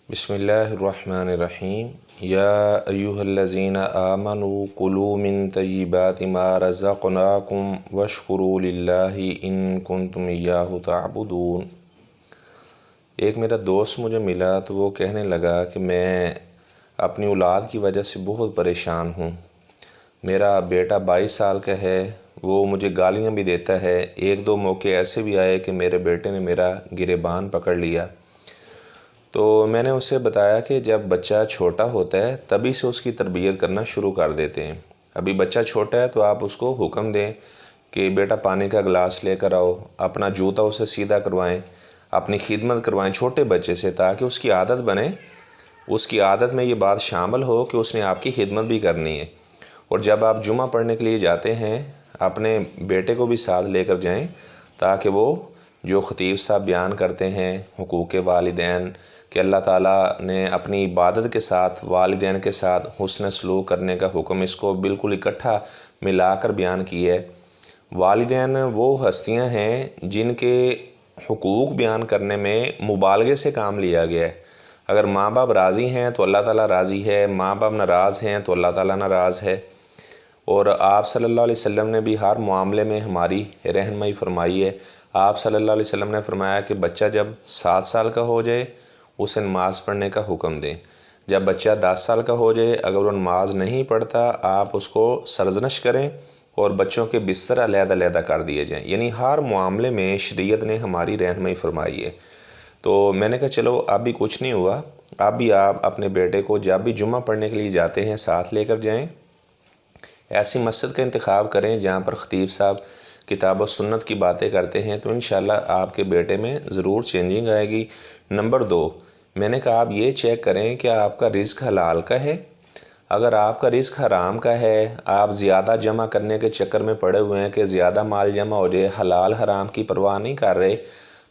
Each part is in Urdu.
بسم اللہ الرحمن الرحیم یا ایہا الذین آمنوا کلوا من طیبات ما رزقناکم واشکروا للہ ان کنتم ایاہ تعبدون۔ ایک میرا دوست مجھے ملا تو وہ کہنے لگا کہ میں اپنی اولاد کی وجہ سے بہت پریشان ہوں۔ میرا بیٹا 22 سال کا ہے، وہ مجھے گالیاں بھی دیتا ہے۔ ایک دو موقع ایسے بھی آئے کہ میرے بیٹے نے میرا گریبان پکڑ لیا۔ تو میں نے اسے بتایا کہ جب بچہ چھوٹا ہوتا ہے تبھی سے اس کی تربیت کرنا شروع کر دیتے ہیں۔ ابھی بچہ چھوٹا ہے تو آپ اس کو حکم دیں کہ بیٹا پانی کا گلاس لے کر آؤ، اپنا جوتا اسے سیدھا کروائیں، اپنی خدمت کروائیں چھوٹے بچے سے، تاکہ اس کی عادت بنے، اس کی عادت میں یہ بات شامل ہو کہ اس نے آپ کی خدمت بھی کرنی ہے۔ اور جب آپ جمعہ پڑھنے کے لیے جاتے ہیں اپنے بیٹے کو بھی ساتھ لے کر جائیں، تاکہ وہ جو خطیب صاحب بیان کرتے ہیں حقوق والدین کہ اللہ تعالیٰ نے اپنی عبادت کے ساتھ والدین کے ساتھ حسن سلوک کرنے کا حکم اس کو بالکل اکٹھا ملا کر بیان کی ہے۔ والدین وہ ہستیاں ہیں جن کے حقوق بیان کرنے میں مبالغے سے کام لیا گیا ہے۔ اگر ماں باپ راضی ہیں تو اللہ تعالیٰ راضی ہے، ماں باپ ناراض ہیں تو اللہ تعالیٰ ناراض ہے۔ اور آپ صلی اللہ علیہ وسلم نے بھی ہر معاملے میں ہماری رہنمائی فرمائی ہے۔ آپ صلی اللہ علیہ وسلم نے فرمایا کہ بچہ جب 7 سال کا ہو جائے اسے نماز پڑھنے کا حکم دیں۔ جب بچہ 10 سال کا ہو جائے اگر وہ نماز نہیں پڑھتا آپ اس کو سرزنش کریں اور بچوں کے بستر علیحدہ علیحدہ کر دیے جائیں۔ یعنی ہر معاملے میں شریعت نے ہماری رہنمائی فرمائی ہے۔ تو میں نے کہا چلو اب بھی کچھ نہیں ہوا، اب بھی آپ اپنے بیٹے کو جب بھی جمعہ پڑھنے کے لیے جاتے ہیں ساتھ لے کر جائیں۔ ایسی مسجد کا انتخاب کریں جہاں پر خطیب صاحب کتاب و سنت کی باتیں کرتے ہیں، تو انشاءاللہ آپ کے بیٹے میں ضرور چینجنگ آئے گی۔ نمبر 2، میں نے کہا آپ یہ چیک کریں کہ آپ کا رزق حلال کا ہے۔ اگر آپ کا رزق حرام کا ہے، آپ زیادہ جمع کرنے کے چکر میں پڑے ہوئے ہیں کہ زیادہ مال جمع ہو جائے، حلال حرام کی پرواہ نہیں کر رہے،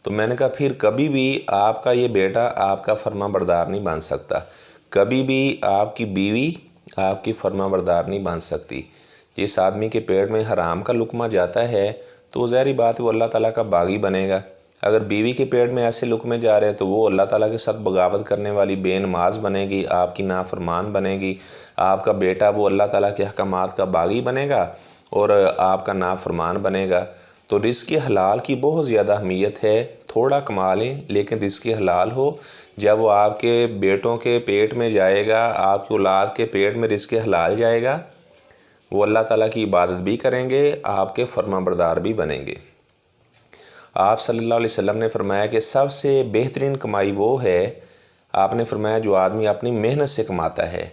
تو میں نے کہا پھر کبھی بھی آپ کا یہ بیٹا آپ کا فرما بردار نہیں بن سکتا، کبھی بھی آپ کی بیوی آپ کی فرما بردار نہیں بن سکتی۔ جس آدمی کے پیٹ میں حرام کا لقمہ جاتا ہے تو وہ ظاہری بات ہے وہ اللہ تعالیٰ کا باغی بنے گا۔ اگر بیوی کے پیٹ میں ایسے لقمے جا رہے ہیں تو وہ اللہ تعالیٰ کے ساتھ بغاوت کرنے والی بے نماز بنے گی، آپ کی نافرمان بنے گی۔ آپ کا بیٹا وہ اللہ تعالیٰ کے احکامات کا باغی بنے گا اور آپ کا نافرمان بنے گا۔ تو رزق حلال کی بہت زیادہ اہمیت ہے۔ تھوڑا کما لیں لیکن رزق حلال ہو۔ جب وہ آپ کے بیٹوں کے پیٹ میں جائے گا، آپ کی اولاد کے پیٹ میں رزق حلال جائے گا، وہ اللہ تعالیٰ کی عبادت بھی کریں گے، آپ کے فرما بردار بھی بنیں گے۔ آپ صلی اللہ علیہ وسلم نے فرمایا کہ سب سے بہترین کمائی وہ ہے، آپ نے فرمایا جو آدمی اپنی محنت سے کماتا ہے۔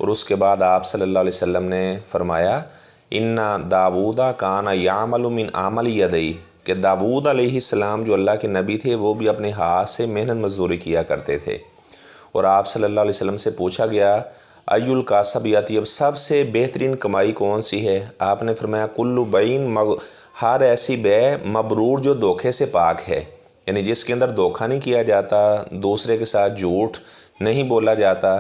اور اس کے بعد آپ صلی اللہ علیہ وسلم نے فرمایا ان داؤد کان یعمل من عمل یدیہ، کہ داؤد علیہ السلام جو اللہ کے نبی تھے وہ بھی اپنے ہاتھ سے محنت مزدوری کیا کرتے تھے۔ اور آپ صلی اللہ علیہ وسلم سے پوچھا گیا ای الکاسب یطیب، سب سے بہترین کمائی کون سی ہے؟ آپ نے فرمایا کل بین، ہر ایسی بے مبرور جو دھوکے سے پاک ہے، یعنی جس کے اندر دھوکہ نہیں کیا جاتا، دوسرے کے ساتھ جھوٹ نہیں بولا جاتا،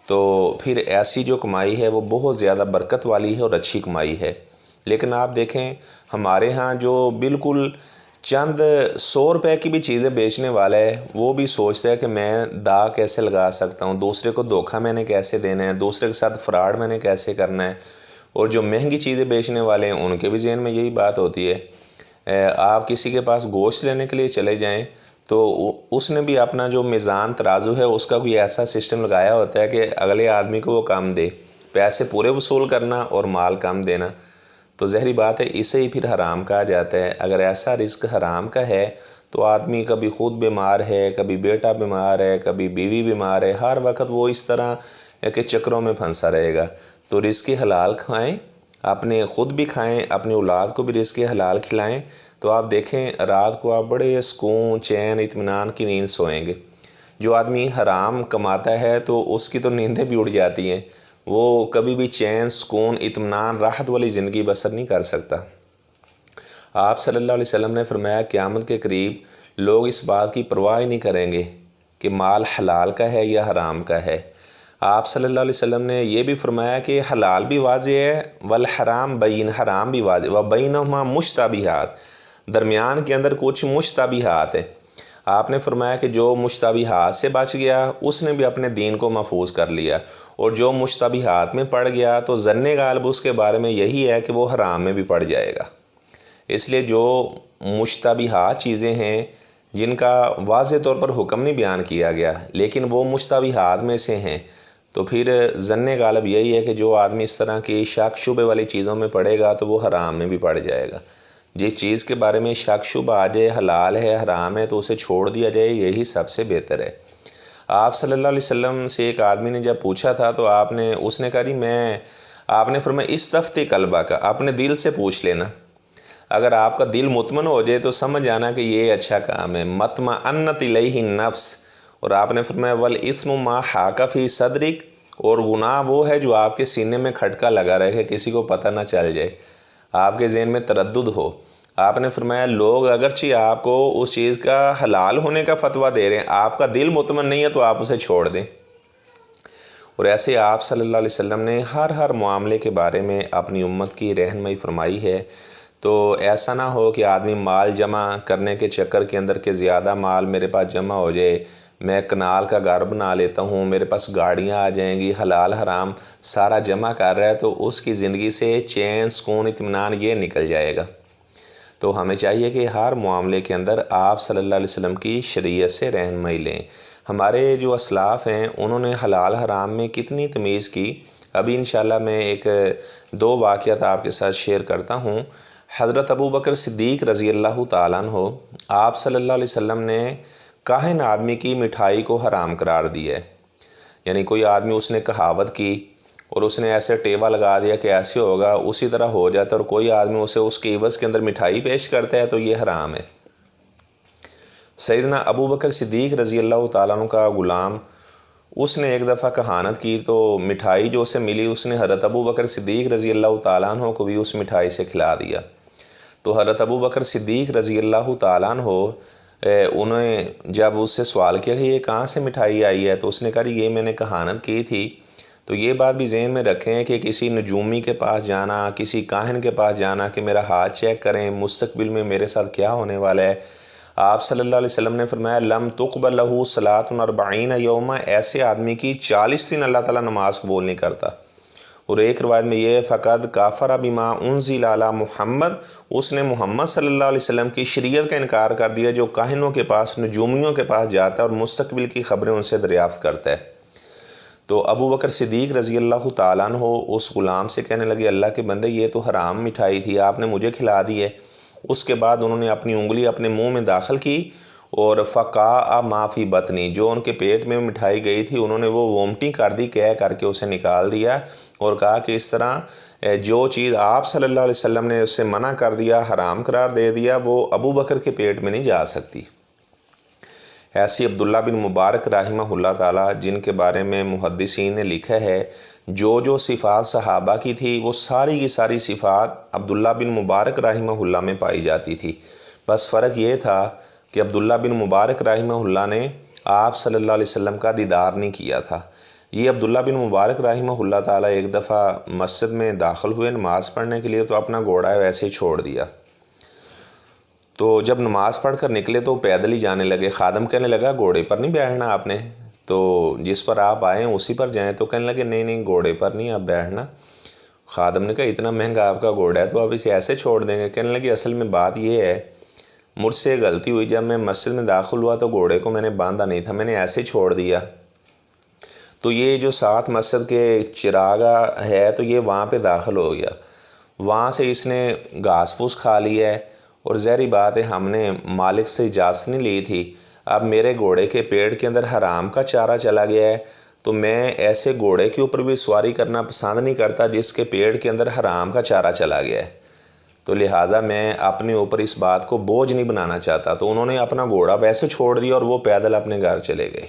تو پھر ایسی جو کمائی ہے وہ بہت زیادہ برکت والی ہے اور اچھی کمائی ہے۔ لیکن آپ دیکھیں ہمارے ہاں جو بالکل چند 100 روپے کی بھی چیزیں بیچنے والا ہے وہ بھی سوچتا ہے کہ میں داغ کیسے لگا سکتا ہوں، دوسرے کو دھوکہ میں نے کیسے دینا ہے، دوسرے کے ساتھ فراڈ میں نے کیسے کرنا ہے۔ اور جو مہنگی چیزیں بیچنے والے ہیں ان کے بھی ذہن میں یہی بات ہوتی ہے۔ آپ کسی کے پاس گوشت لینے کے لیے چلے جائیں تو اس نے بھی اپنا جو میزان ترازو ہے اس کا کوئی ایسا سسٹم لگایا ہوتا ہے کہ اگلے آدمی کو وہ کم دے، پیسے پورے وصول کرنا اور مال کم دینا۔ تو ظاہری بات ہے اسے ہی پھر حرام کہا جاتا ہے۔ اگر ایسا رزق حرام کا ہے تو آدمی کبھی خود بیمار ہے، کبھی بیٹا بیمار ہے، کبھی بیوی بیمار ہے، ہر وقت وہ اس طرح کے چکروں میں پھنسا رہے گا۔ تو رزق حلال کھائیں، اپنے خود بھی کھائیں، اپنی اولاد کو بھی رزق حلال کھلائیں، تو آپ دیکھیں رات کو آپ بڑے سکون چین اطمینان کی نیند سوئیں گے۔ جو آدمی حرام کماتا ہے تو اس کی تو نیندیں بھی اڑ جاتی ہیں، وہ کبھی بھی چین سکون اطمینان راحت والی زندگی بسر نہیں کر سکتا۔ آپ صلی اللہ علیہ وسلم نے فرمایا قیامت کے قریب لوگ اس بات کی پرواہ ہی نہیں کریں گے کہ مال حلال کا ہے یا حرام کا ہے۔ آپ صلی اللہ علیہ وسلم نے یہ بھی فرمایا کہ حلال بھی واضح ہے والحرام بین، حرام بھی واضح، وبینہما مشتبہات، درمیان کے اندر کچھ مشتبہات ہے۔ آپ نے فرمایا کہ جو مشتبہات سے بچ گیا اس نے بھی اپنے دین کو محفوظ کر لیا، اور جو مشتبہات میں پڑ گیا تو ظن غالب اس کے بارے میں یہی ہے کہ وہ حرام میں بھی پڑ جائے گا۔ اس لیے جو مشتبہات چیزیں ہیں جن کا واضح طور پر حکم نہیں بیان کیا گیا لیکن وہ مشتبہات میں سے ہیں، تو پھر ظن غالب یہی ہے کہ جو آدمی اس طرح کی شک شبہ والی چیزوں میں پڑے گا تو وہ حرام میں بھی پڑ جائے گا۔ جس چیز کے بارے میں شک شبہ آ جائے حلال ہے حرام ہے تو اسے چھوڑ دیا جائے، یہی سب سے بہتر ہے۔ آپ صلی اللہ علیہ وسلم سے ایک آدمی نے جب پوچھا تھا تو اس نے کہا آپ نے فرمایا استفتی قلبہ کا، اپنے دل سے پوچھ لینا، اگر آپ کا دل مطمئن ہو جائے تو سمجھ آنا کہ یہ اچھا کام ہے۔ مطمئنت الیہ النفس، اور آپ نے فرمایا والاسم ما حاک فی صدرک، اور گناہ وہ ہے جو آپ کے سینے میں کھٹکا لگا رہے، کسی کو پتہ نہ چل جائے، آپ کے ذہن میں تردد ہو۔ آپ نے فرمایا لوگ اگرچہ آپ کو اس چیز کا حلال ہونے کا فتویٰ دے رہے ہیں، آپ کا دل مطمئن نہیں ہے تو آپ اسے چھوڑ دیں۔ اور ایسے آپ صلی اللہ علیہ وسلم نے ہر معاملے کے بارے میں اپنی امت کی رہنمائی فرمائی ہے۔ تو ایسا نہ ہو کہ آدمی مال جمع کرنے کے چکر کے اندر کہ زیادہ مال میرے پاس جمع ہو جائے، میں کنال کا گھر بنا لیتا ہوں، میرے پاس گاڑیاں آ جائیں گی، حلال حرام سارا جمع کر رہا ہے، تو اس کی زندگی سے چین سکون اطمینان یہ نکل جائے گا۔ تو ہمیں چاہیے کہ ہر معاملے کے اندر آپ صلی اللہ علیہ وسلم کی شریعت سے رہنمائی لیں۔ ہمارے جو اسلاف ہیں انہوں نے حلال حرام میں کتنی تمیز کی، ابھی انشاءاللہ میں 2 واقعات آپ کے ساتھ شیئر کرتا ہوں۔ حضرت ابو بکر صدیق رضی اللہ تعالیٰ عنہ، آپ صلی اللہ علیہ وسلم نے کاہن آدمی کی مٹھائی کو حرام قرار دیا ہے، یعنی کوئی آدمی اس نے کہاوت کی اور اس نے ایسے ٹیوا لگا دیا کہ ایسے ہوگا اسی طرح ہو جاتا، اور کوئی آدمی اسے اس کے عوض کے اندر مٹھائی پیش کرتا ہے تو یہ حرام ہے۔ سیدنا ابو بکر صدیق رضی اللہ تعالیٰ عنہ کا غلام، اس نے ایک دفعہ کہانت کی تو مٹھائی جو اسے ملی اس نے حضرت ابو بکر صدیق رضی اللہ تعالیٰ عنہ کو بھی اس مٹھائی سے کھلا دیا۔ تو حضرت ابو بکر صدیق رضی اللہ تعالیٰ عنہ انہیں جب اس سے سوال کیا کہ یہ کہاں سے مٹھائی آئی ہے تو اس نے کہا یہ میں نے کہانت کی تھی۔ تو یہ بات بھی ذہن میں رکھیں کہ کسی نجومی کے پاس جانا، کسی کاہن کے پاس جانا کہ میرا ہاتھ چیک کریں مستقبل میں میرے ساتھ کیا ہونے والا ہے۔ آپ صلی اللہ علیہ وسلم نے فرمایا لم تقبل لہ صلاۃ 40 یوما، ایسے آدمی کی 40 دن اللہ تعالیٰ نماز قبول نہیں کرتا۔ اور ایک روایت میں یہ فقد کافر بما انزل علی محمد، اس نے محمد صلی اللہ علیہ وسلم کی شریعت کا انکار کر دیا جو کاہنوں کے پاس نجومیوں کے پاس جاتا ہے اور مستقبل کی خبریں ان سے دریافت کرتا ہے۔ تو ابو بکر صدیق رضی اللہ تعالیٰ عنہ اس غلام سے کہنے لگے اللہ کے بندے یہ تو حرام مٹھائی تھی، آپ نے مجھے کھلا دی ہے۔ اس کے بعد انہوں نے اپنی انگلی اپنے منہ میں داخل کی اور فقاء ما فی بطنی، جو ان کے پیٹ میں مٹھائی گئی تھی انہوں نے وہ وومٹنگ کر دی، کر کے اسے نکال دیا اور کہا کہ اس طرح جو چیز آپ صلی اللہ علیہ وسلم نے اس سے منع کر دیا، حرام قرار دے دیا، وہ ابو بکر کے پیٹ میں نہیں جا سکتی۔ ایسی عبداللہ بن مبارک رحمہ اللہ تعالیٰ جن کے بارے میں محدثین نے لکھا ہے جو صفات صحابہ کی تھی وہ ساری کی ساری صفات عبداللہ بن مبارک رحمہ اللہ میں پائی جاتی تھی، بس فرق یہ تھا کہ عبداللہ بن مبارک رحمہ اللہ نے آپ صلی اللہ علیہ وسلم کا دیدار نہیں کیا تھا۔ یہ عبداللہ بن مبارک رحمہ اللہ تعالیٰ ایک دفعہ مسجد میں داخل ہوئے نماز پڑھنے کے لیے تو اپنا گھوڑا ویسے ہی چھوڑ دیا۔ تو جب نماز پڑھ کر نکلے تو پیدل ہی جانے لگے۔ خادم کہنے لگا گھوڑے پر نہیں بیٹھنا آپ نے، تو جس پر آپ آئیں اسی پر جائیں، تو کہنے لگے نہیں گھوڑے پر نہیں آپ بیٹھنا۔ خادم نے کہا اتنا مہنگا آپ کا گھوڑا ہے تو آپ اسے ایسے چھوڑ دیں گے؟ کہنے لگے اصل میں بات یہ ہے مجھ سے غلطی ہوئی، جب میں مسجد میں داخل ہوا تو گھوڑے کو میں نے باندھا نہیں تھا، میں نے ایسے چھوڑ دیا۔ تو یہ جو ساتھ مسجد کے چراغا ہے تو یہ وہاں پہ داخل ہو گیا، وہاں سے اس نے گھاس پھوس کھا لیا ہے، اور ظاہری بات ہے ہم نے مالک سے اجازت نہیں لی تھی، اب میرے گھوڑے کے پیٹ کے اندر حرام کا چارہ چلا گیا ہے تو میں ایسے گھوڑے کے اوپر بھی سواری کرنا پسند نہیں کرتا جس کے پیٹ کے اندر حرام کا چارہ چلا گیا ہے، تو لہٰذا میں اپنے اوپر اس بات کو بوجھ نہیں بنانا چاہتا۔ تو انہوں نے اپنا گھوڑا ویسے چھوڑ دیا اور وہ پیدل اپنے گھر چلے گئے۔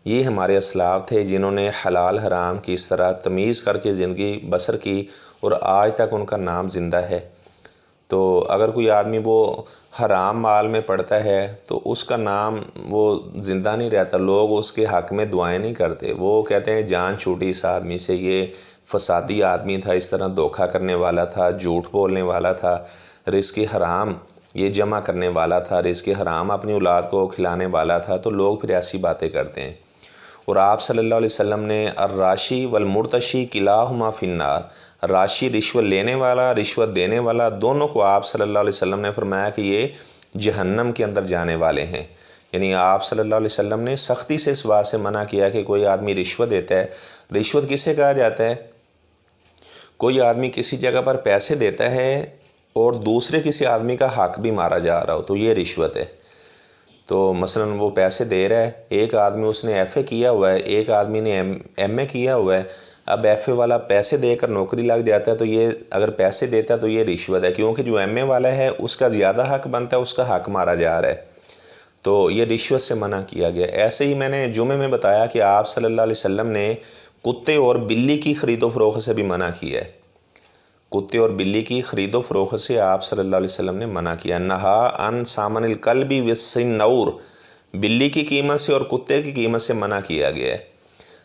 یہ ہمارے اسلاف تھے جنہوں نے حلال حرام کی اس طرح تمیز کر کے زندگی بسر کی، اور آج تک ان کا نام زندہ ہے۔ تو اگر کوئی آدمی وہ حرام مال میں پڑتا ہے تو اس کا نام وہ زندہ نہیں رہتا، لوگ اس کے حق میں دعائیں نہیں کرتے، وہ کہتے ہیں جان چھوٹی اس آدمی سے، یہ فسادی آدمی تھا، اس طرح دھوکہ کرنے والا تھا، جھوٹ بولنے والا تھا، رزق حرام یہ جمع کرنے والا تھا، رزق حرام اپنی اولاد کو کھلانے والا تھا، تو لوگ پھر ایسی باتیں کرتے ہیں۔ اور آپ صلی اللہ علیہ وسلم نے الراشی والمرتشی کلاہما فی النار، راشی رشوت لینے والا، رشوت دینے والا، دونوں کو آپ صلی اللہ علیہ وسلم نے فرمایا کہ یہ جہنم کے اندر جانے والے ہیں۔ یعنی آپ صلی اللہ علیہ وسلم نے سختی سے اس بات سے منع کیا کہ کوئی آدمی رشوت دیتا ہے۔ رشوت کسے کہا جاتا ہے؟ کوئی آدمی کسی جگہ پر پیسے دیتا ہے اور دوسرے کسی آدمی کا حق بھی مارا جا رہا ہو، تو یہ رشوت ہے۔ تو مثلا وہ پیسے دے رہا ہے، ایک آدمی اس نے ایف اے کیا ہوا ہے، ایک آدمی نے ایم اے کیا ہوا ہے، اب ایف اے والا پیسے دے کر نوکری لگ جاتا ہے، تو یہ اگر پیسے دیتا ہے تو یہ رشوت ہے، کیونکہ جو ایم اے والا ہے اس کا زیادہ حق بنتا ہے، اس کا حق مارا جا رہا ہے، تو یہ رشوت سے منع کیا گیا۔ ایسے ہی میں نے جمعے میں بتایا کہ آپ صلی اللہ علیہ وسلم نے کتے اور بلی کی خرید و فروخت سے بھی منع کیا ہے۔ کتے اور بلی کی خرید و فروخت سے آپ صلی اللہ علیہ وسلم نے منع کیا۔ نہا ان سامن الکلب والسنور، بلی کی قیمت سے اور کتے کی قیمت سے منع کیا گیا ہے۔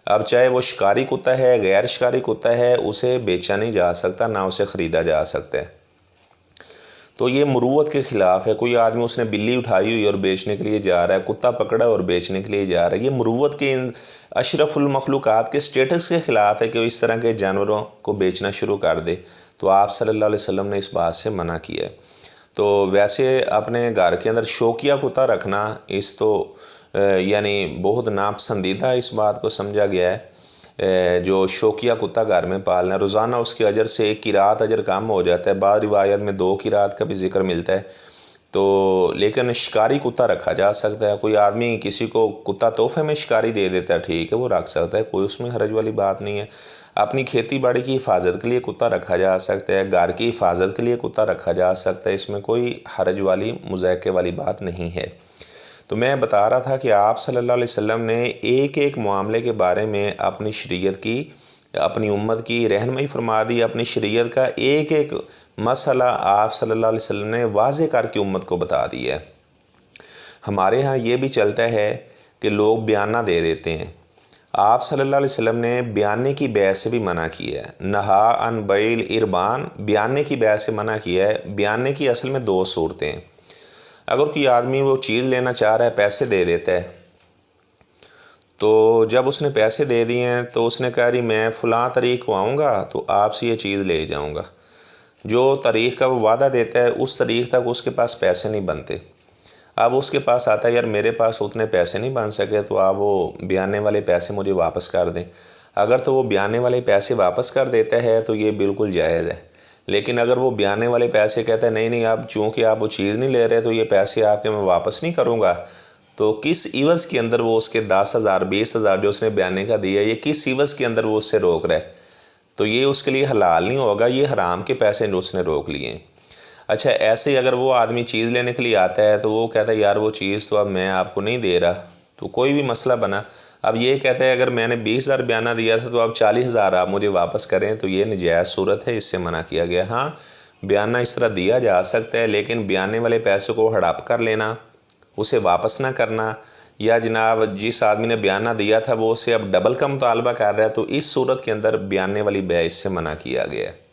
اب چاہے وہ شکاری کتا ہے، غیر شکاری کتا ہے، اسے بیچا نہیں جا سکتا، نہ اسے خریدا جا سکتا ہے۔ تو یہ مروت کے خلاف ہے۔ کوئی آدمی اس نے بلی اٹھائی ہوئی اور بیچنے کے لیے جا رہا ہے، کتا پکڑا اور بیچنے کے لیے جا رہا ہے، یہ مروت کے اشرف المخلوقات کے سٹیٹس کے خلاف ہے کہ وہ اس طرح کے جانوروں کو بیچنا شروع کر دے۔ تو آپ صلی اللہ علیہ وسلم نے اس بات سے منع کیا ہے۔ تو ویسے اپنے گھر کے اندر شوکیہ کتا رکھنا اس تو یعنی بہت ناپسندیدہ اس بات کو سمجھا گیا ہے۔ جو شوکیہ کتا گھر میں پالنا ہے، روزانہ اس کے اجر سے 1 قرات اجر کم ہو جاتا ہے، بعض روایت میں 2 قرات کا بھی ذکر ملتا ہے۔ تو لیکن شکاری کتا رکھا جا سکتا ہے۔ کوئی آدمی کسی کو کتا تحفے میں شکاری دے دیتا ہے، ٹھیک ہے، وہ رکھ سکتا ہے، کوئی اس میں حرج والی بات نہیں ہے۔ اپنی کھیتی باڑی کی حفاظت کے لیے کتا رکھا جا سکتا ہے، گھر کی حفاظت کے لیے کتا رکھا جا سکتا ہے، اس میں کوئی حرج والی مضائقے والی بات نہیں ہے۔ تو میں بتا رہا تھا کہ آپ صلی اللہ علیہ وسلم نے ایک ایک معاملے کے بارے میں اپنی شریعت کی، اپنی امت کی رہنمائی فرما دی، اپنی شریعت کا ایک ایک مسئلہ آپ صلی اللہ علیہ وسلم نے واضح کر کے امت کو بتا دیا ہے۔ ہمارے ہاں یہ بھی چلتا ہے کہ لوگ بیانہ دے دیتے ہیں۔ آپ صلی اللہ علیہ وسلم نے بیانے کی بیع سے بھی منع کیا ہے۔ نہا ان بیع الاربان، بیانے کی بیع سے منع کیا ہے۔ بیانے کی اصل میں 2 صورتیں ہیں۔ اگر کوئی آدمی وہ چیز لینا چاہ رہا ہے، پیسے دے دیتا ہے، تو جب اس نے پیسے دے دیے ہیں تو اس نے کہا رہی میں فلاں تاریخ کو آؤں گا تو آپ سے یہ چیز لے جاؤں گا۔ جو تاریخ کا وہ وعدہ دیتا ہے اس تاریخ تک اس کے پاس پیسے نہیں بنتے۔ اب اس کے پاس آتا ہے یار میرے پاس اتنے پیسے نہیں بن سکے، تو آپ وہ بیانے والے پیسے مجھے واپس کر دیں۔ اگر تو وہ بیانے والے پیسے واپس کر دیتا ہے تو یہ بالکل جائز ہے۔ لیکن اگر وہ بیانے والے پیسے کہتا ہے نہیں اب چونکہ آپ وہ چیز نہیں لے رہے تو یہ پیسے آپ کے میں واپس نہیں کروں گا، تو کس عوض کے اندر وہ اس کے 10,000 20,000 جو اس نے بیانے کا دیا، یہ کس عوض کے اندر وہ اس سے روک رہا ہے، تو یہ اس کے لیے حلال نہیں ہوگا، یہ حرام کے پیسے اس نے روک لیے ہیں۔ اچھا ایسے ہی اگر وہ آدمی چیز لینے کے لیے آتا ہے تو وہ کہتا ہے یار وہ چیز تو اب میں آپ کو نہیں دے رہا، تو کوئی بھی مسئلہ بنا، اب یہ کہتا ہے اگر میں نے 20,000 بیانہ دیا تھا تو اب 40,000 آپ مجھے واپس کریں، تو یہ نجائز صورت ہے، اس سے منع کیا گیا۔ ہاں بیانہ اس طرح دیا جا سکتا ہے، لیکن بیانے والے پیسے کو ہڑپ کر لینا، اسے واپس نہ کرنا، یا جناب جس آدمی نے بیانہ دیا تھا وہ اسے اب ڈبل کا مطالبہ کر رہا ہے، تو اس صورت کے اندر بیانے والی بیع اس سے منع کیا گیا ہے۔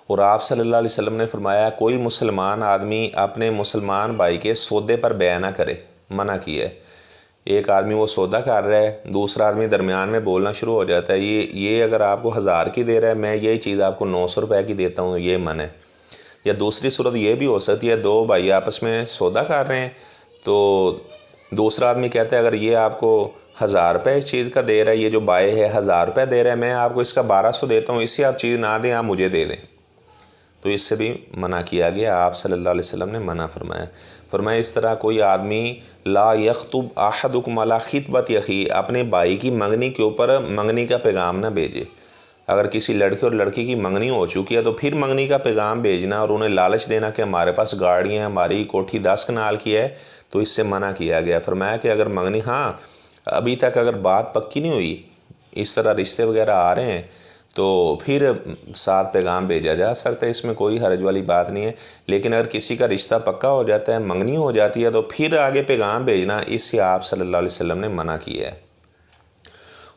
اور آپ صلی اللہ علیہ وسلم نے فرمایا کوئی مسلمان آدمی اپنے مسلمان بھائی کے سودے پر بیع نہ کرے، منع کیا ہے۔ ایک آدمی وہ سودا کر رہا ہے، دوسرا آدمی درمیان میں بولنا شروع ہو جاتا ہے یہ اگر آپ کو 1000 کی دے رہا ہے، میں یہی چیز آپ کو 900 روپے کی دیتا ہوں، یہ منع ہے۔ یا دوسری صورت یہ بھی ہو سکتی ہے 2 بھائی آپس میں سودا کر رہے ہیں، تو دوسرا آدمی کہتا ہے اگر یہ آپ کو 1000 روپے اس چیز کا دے رہا ہے، یہ جو بائع ہے 1000 روپے دے رہا ہے، میں آپ کو اس کا 1200 دیتا ہوں، اس سے آپ چیز نہ دیں، آپ مجھے دے دیں، تو اس سے بھی منع کیا گیا۔ آپ صلی اللہ علیہ وسلم نے منع فرمایا اس طرح کوئی آدمی لا یخطب احدکم علی خطبۃ اخیہ، اپنے بھائی کی منگنی کے اوپر منگنی کا پیغام نہ بھیجے۔ اگر کسی لڑکے اور لڑکی کی منگنی ہو چکی ہے تو پھر منگنی کا پیغام بھیجنا اور انہیں لالچ دینا کہ ہمارے پاس گاڑیاں ہیں، ہماری کوٹھی 10 کنال کی ہے، تو اس سے منع کیا گیا۔ فرمایا کہ اگر منگنی ابھی تک اگر بات پکی نہیں ہوئی، اس طرح رشتے وغیرہ آ رہے ہیں، تو پھر ساتھ پیغام بھیجا جا سکتا ہے، اس میں کوئی حرج والی بات نہیں ہے۔ لیکن اگر کسی کا رشتہ پکا ہو جاتا ہے، منگنی ہو جاتی ہے، تو پھر آگے پیغام بھیجنا، اس سے آپ صلی اللہ علیہ وسلم نے منع کیا ہے۔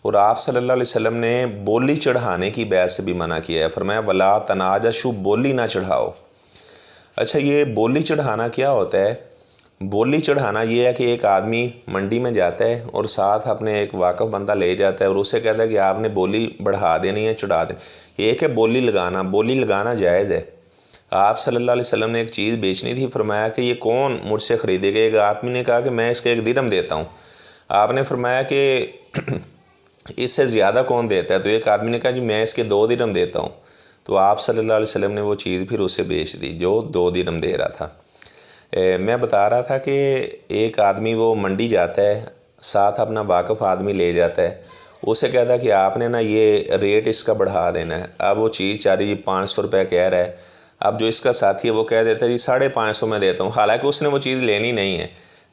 اور آپ صلی اللہ علیہ وسلم نے بولی چڑھانے کی بیع سے بھی منع کیا ہے۔ فرمایا ولا تناجشوا، بولی نہ چڑھاؤ۔ اچھا، یہ بولی چڑھانا کیا ہوتا ہے؟ بولی چڑھانا یہ ہے کہ ایک آدمی منڈی میں جاتا ہے اور ساتھ اپنے ایک واقف بندہ لے جاتا ہے اور اسے کہتا ہے کہ آپ نے بولی بڑھا دینی ہے، چڑھا دینی۔ ایک ہے بولی لگانا، بولی لگانا جائز ہے۔ آپ صلی اللہ علیہ وسلم نے ایک چیز بیچنی تھی، فرمایا کہ یہ کون مجھ سے خریدے گا؟ ایک آدمی نے کہا کہ میں اس کا 1 درہم دیتا ہوں۔ آپ نے فرمایا کہ اس سے زیادہ کون دیتا ہے؟ تو ایک آدمی نے کہا جی میں اس کے 2 درہم دیتا ہوں۔ تو آپ صلی اللہ علیہ وسلم نے وہ چیز پھر اسے بیچ دی جو 2 درہم دے رہا تھا۔ میں بتا رہا تھا کہ ایک آدمی وہ منڈی جاتا ہے، ساتھ اپنا واقف آدمی لے جاتا ہے، اسے کہتا ہے کہ آپ نے نا یہ ریٹ اس کا بڑھا دینا ہے۔ اب وہ چیز چاہ رہی 500 روپے کہہ رہا ہے، اب جو اس کا ساتھی ہے وہ کہہ دیتا ہے جی 550 میں دیتا ہوں، حالانکہ اس نے وہ چیز لینی نہیں ہے،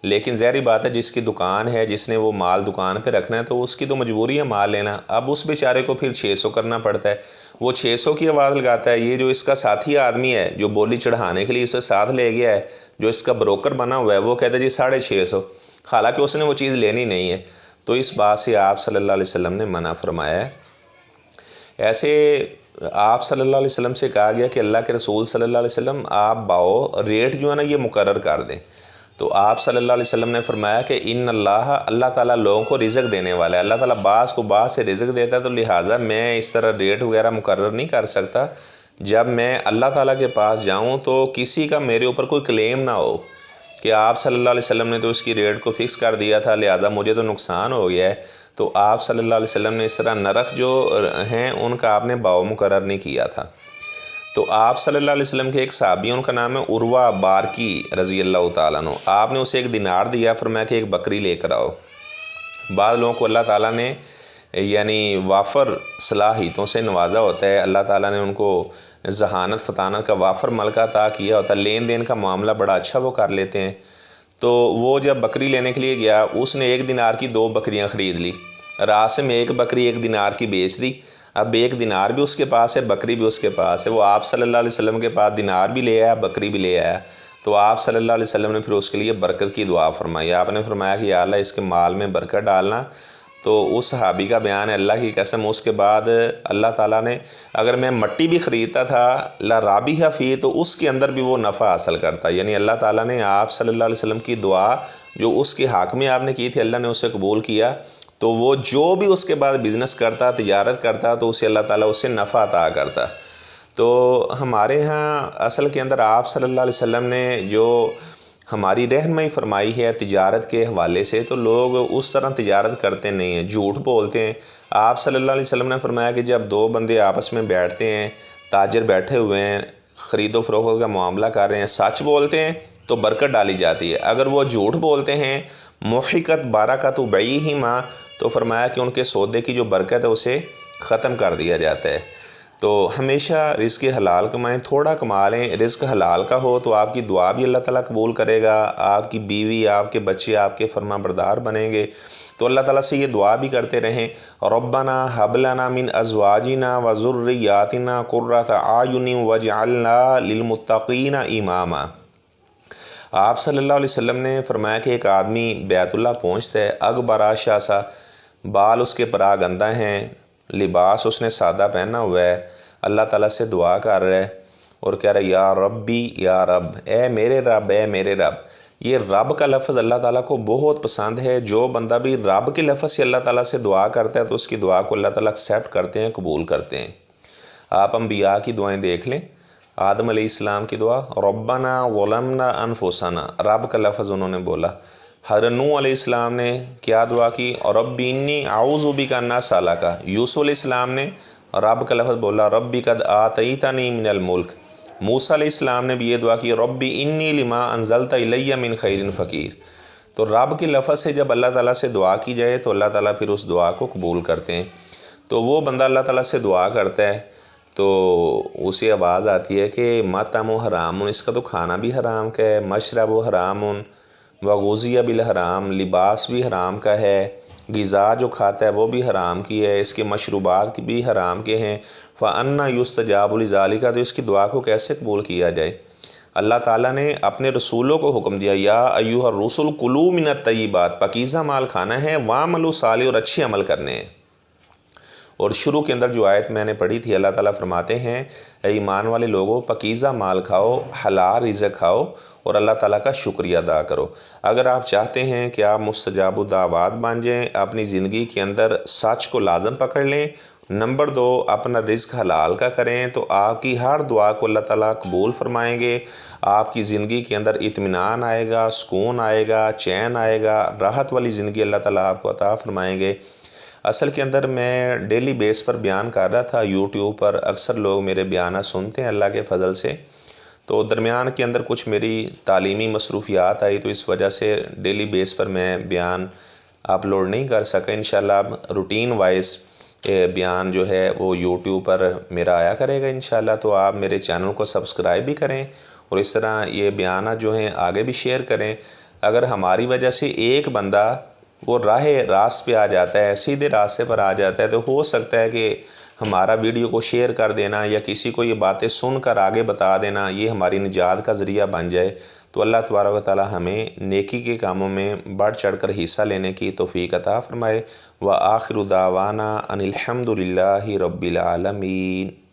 لیکن ظاہری بات ہے جس کی دکان ہے، جس نے وہ مال دکان پہ رکھنا ہے تو اس کی تو مجبوری ہے مال لینا۔ اب اس بیچارے کو پھر 600 کرنا پڑتا ہے، وہ 600 کی آواز لگاتا ہے۔ یہ جو اس کا ساتھی آدمی ہے جو بولی چڑھانے کے لیے اسے ساتھ لے گیا ہے، جو اس کا بروکر بنا ہوا ہے، وہ کہتا ہے جی 650، حالانکہ اس نے وہ چیز لینی نہیں ہے۔ تو اس بات سے آپ صلی اللہ علیہ وسلم نے منع فرمایا ہے۔ ایسے آپ صلی اللہ علیہ وسلم سے کہا گیا کہ اللہ کے رسول صلی اللہ علیہ وسلم آپ باؤ ریٹ جو ہے نا یہ مقرر کر دیں۔ تو آپ صلی اللہ علیہ وسلم نے فرمایا کہ ان اللہ تعالیٰ لوگوں کو رزق دینے والا ہے، اللہ تعالیٰ بعض کو بعض سے رزق دیتا ہے، تو لہٰذا میں اس طرح ریٹ وغیرہ مقرر نہیں کر سکتا۔ جب میں اللہ تعالیٰ کے پاس جاؤں تو کسی کا میرے اوپر کوئی کلیم نہ ہو کہ آپ صلی اللہ علیہ وسلم نے تو اس کی ریٹ کو فکس کر دیا تھا، لہٰذا مجھے تو نقصان ہو گیا ہے۔ تو آپ صلی اللہ علیہ وسلم نے اس طرح نرخ جو ہیں ان کا آپ نے باؤ مقرر نہیں کیا تھا۔ تو آپ صلی اللہ علیہ وسلم کے ایک صحابی، ان کا نام ہے عروہ بارکی رضی اللہ تعالیٰ عنہ، آپ نے اسے 1 دینار دیا، فرمایا کہ 1 بکری لے کر آؤ۔ بعض لوگوں کو اللہ تعالیٰ نے یعنی وافر صلاحیتوں سے نوازا ہوتا ہے، اللہ تعالیٰ نے ان کو ذہانت فطانت کا وافر ملکہ عطا کیا ہوتا ہے، لین دین کا معاملہ بڑا اچھا وہ کر لیتے ہیں۔ تو وہ جب بکری لینے کے لیے گیا، اس نے 1 دینار کی 2 بکریاں خرید لی، راستے میں 1 بکری 1 دینار کی بیچ دی۔ اب 1 دینار بھی اس کے پاس ہے، بکری بھی اس کے پاس ہے، وہ آپ صلی اللہ علیہ وسلم کے پاس دینار بھی لے آیا، بکری بھی لے آیا۔ تو آپ صلی اللہ علیہ وسلم نے پھر اس کے لیے برکت کی دعا فرمائی۔ آپ نے فرمایا کہ یا اللہ اس کے مال میں برکت ڈالنا۔ تو اس صحابی کا بیان ہے، اللہ کی قسم اس کے بعد اللہ تعالیٰ نے، اگر میں مٹی بھی خریدتا تھا لا رابیہ فی، تو اس کے اندر بھی وہ نفع حاصل کرتا، یعنی اللہ تعالیٰ نے آپ صلی اللہ علیہ وسلم کی دعا جو اس کے حق میں آپ نے کی تھی، اللہ نے اسے قبول کیا۔ تو وہ جو بھی اس کے بعد بزنس کرتا، تجارت کرتا، تو اسے اللہ تعالیٰ اس سے نفع عطا کرتا۔ تو ہمارے ہاں اصل کے اندر آپ صلی اللہ علیہ وسلم نے جو ہماری رہنمائی فرمائی ہے تجارت کے حوالے سے، تو لوگ اس طرح تجارت کرتے نہیں ہیں، جھوٹ بولتے ہیں۔ آپ صلی اللہ علیہ وسلم نے فرمایا کہ جب 2 بندے آپس میں بیٹھتے ہیں، تاجر بیٹھے ہوئے ہیں، خرید و فروخت کا معاملہ کر رہے ہیں، سچ بولتے ہیں تو برکت ڈالی جاتی ہے، اگر وہ جھوٹ بولتے ہیں محقت برکت بیعہما، تو فرمایا کہ ان کے سودے کی جو برکت ہے اسے ختم کر دیا جاتا ہے۔ تو ہمیشہ رزق حلال کمائیں، تھوڑا کما لیں، رزق حلال کا ہو تو آپ کی دعا بھی اللہ تعالیٰ قبول کرے گا، آپ کی بیوی، آپ کے بچے آپ کے فرما بردار بنیں گے۔ تو اللہ تعالیٰ سے یہ دعا بھی کرتے رہیں، ربنا ھب لنا من ازواجنا وذریاتنا قرۃ اعین واجعلنا للمتقین اماما۔ آپ صلی اللہ علیہ وسلم نے فرمایا کہ ایک آدمی بیت اللہ پہنچتا ہے، اغبرا شاسا، بال اس کے پراگندہ ہیں، لباس اس نے سادہ پہنا ہوا ہے، اللہ تعالیٰ سے دعا کر رہا ہے اور کہہ رہا ہے یا ربی یا رب، اے میرے رب، اے میرے رب۔ یہ رب کا لفظ اللہ تعالیٰ کو بہت پسند ہے۔ جو بندہ بھی رب کے لفظ سے اللہ تعالیٰ سے دعا کرتا ہے تو اس کی دعا کو اللہ تعالیٰ ایکسیپٹ کرتے ہیں، قبول کرتے ہیں۔ آپ انبیاء کی دعائیں دیکھ لیں، آدم علیہ السلام کی دعا ربنا ظلمنا انفسنا، رب کا لفظ انہوں نے بولا۔ حضرت نوح علیہ السلام نے کیا دعا کی؟ ربی انی اعوذ بک ان اسألک۔ یوسف علیہ السلام نے رب کا لفظ بولا ربی قد آتیتنی من الملک۔ موسیٰ علیہ السلام نے بھی یہ دعا کی ربی انی لما انزلت الی من خیر فقیر۔ تو رب کے لفظ سے جب اللہ تعالیٰ سے دعا کی جائے تو اللہ تعالیٰ پھر اس دعا کو قبول کرتے ہیں۔ تو وہ بندہ اللہ تعالیٰ سے دعا کرتا ہے تو اسے آواز آتی ہے کہ مطعم و حرام، اس کا تو کھانا بھی حرام کا ہے، مشرب و حرام وغذی بالحرام، لباس بھی حرام کا ہے، غذا جو کھاتا ہے وہ بھی حرام کی ہے، اس کے مشروبات بھی حرام کے ہیں، فَأَنَّا يُسْتَجَابُ لِذَالِكَ، تو اس کی دعا کو کیسے قبول کیا جائے؟ اللہ تعالیٰ نے اپنے رسولوں کو حکم دیا یا ایھا الرسل کلوا من الطیبات، پاکیزہ مال کھانا ہے، وَاعْمَلُوا صالحًا، اور اچھے عمل کرنے ہیں۔ اور شروع کے اندر جو آیت میں نے پڑھی تھی، اللہ تعالیٰ فرماتے ہیں اے ایمان والے لوگوں پاکیزہ مال کھاؤ، حلال رزق کھاؤ اور اللہ تعالیٰ کا شکریہ ادا کرو۔ اگر آپ چاہتے ہیں کہ آپ مستجاب الدعوات بن جائیں، اپنی زندگی کے اندر سچ کو لازم پکڑ لیں، نمبر 2 اپنا رزق حلال کا کریں، تو آپ کی ہر دعا کو اللہ تعالیٰ قبول فرمائیں گے۔ آپ کی زندگی کے اندر اطمینان آئے گا، سکون آئے گا، چین آئے گا، راحت والی زندگی اللہ تعالیٰ آپ کو عطا فرمائیں گے۔ اصل کے اندر میں ڈیلی بیس پر بیان کر رہا تھا یوٹیوب پر، اکثر لوگ میرے بیانات سنتے ہیں اللہ کے فضل سے، تو درمیان کے اندر کچھ میری تعلیمی مصروفیات آئی، تو اس وجہ سے ڈیلی بیس پر میں بیان اپلوڈ نہیں کر سکا۔ انشاءاللہ اب روٹین وائز بیان جو ہے وہ یوٹیوب پر میرا آیا کرے گا انشاءاللہ، تو آپ میرے چینل کو سبسکرائب بھی کریں اور اس طرح یہ بیانات جو ہیں آگے بھی شیئر کریں۔ اگر ہماری وجہ سے ایک بندہ وہ راست پہ آ جاتا ہے، سیدھے راستے پر آ جاتا ہے، تو ہو سکتا ہے کہ ہمارا ویڈیو کو شیئر کر دینا یا کسی کو یہ باتیں سن کر آگے بتا دینا یہ ہماری نجات کا ذریعہ بن جائے۔ تو اللہ تبارک و تعالی ہمیں نیکی کے کاموں میں بڑھ چڑھ کر حصہ لینے کی توفیق عطا فرمائے۔ وآخر دعوانا ان الحمد للہ رب العالمین۔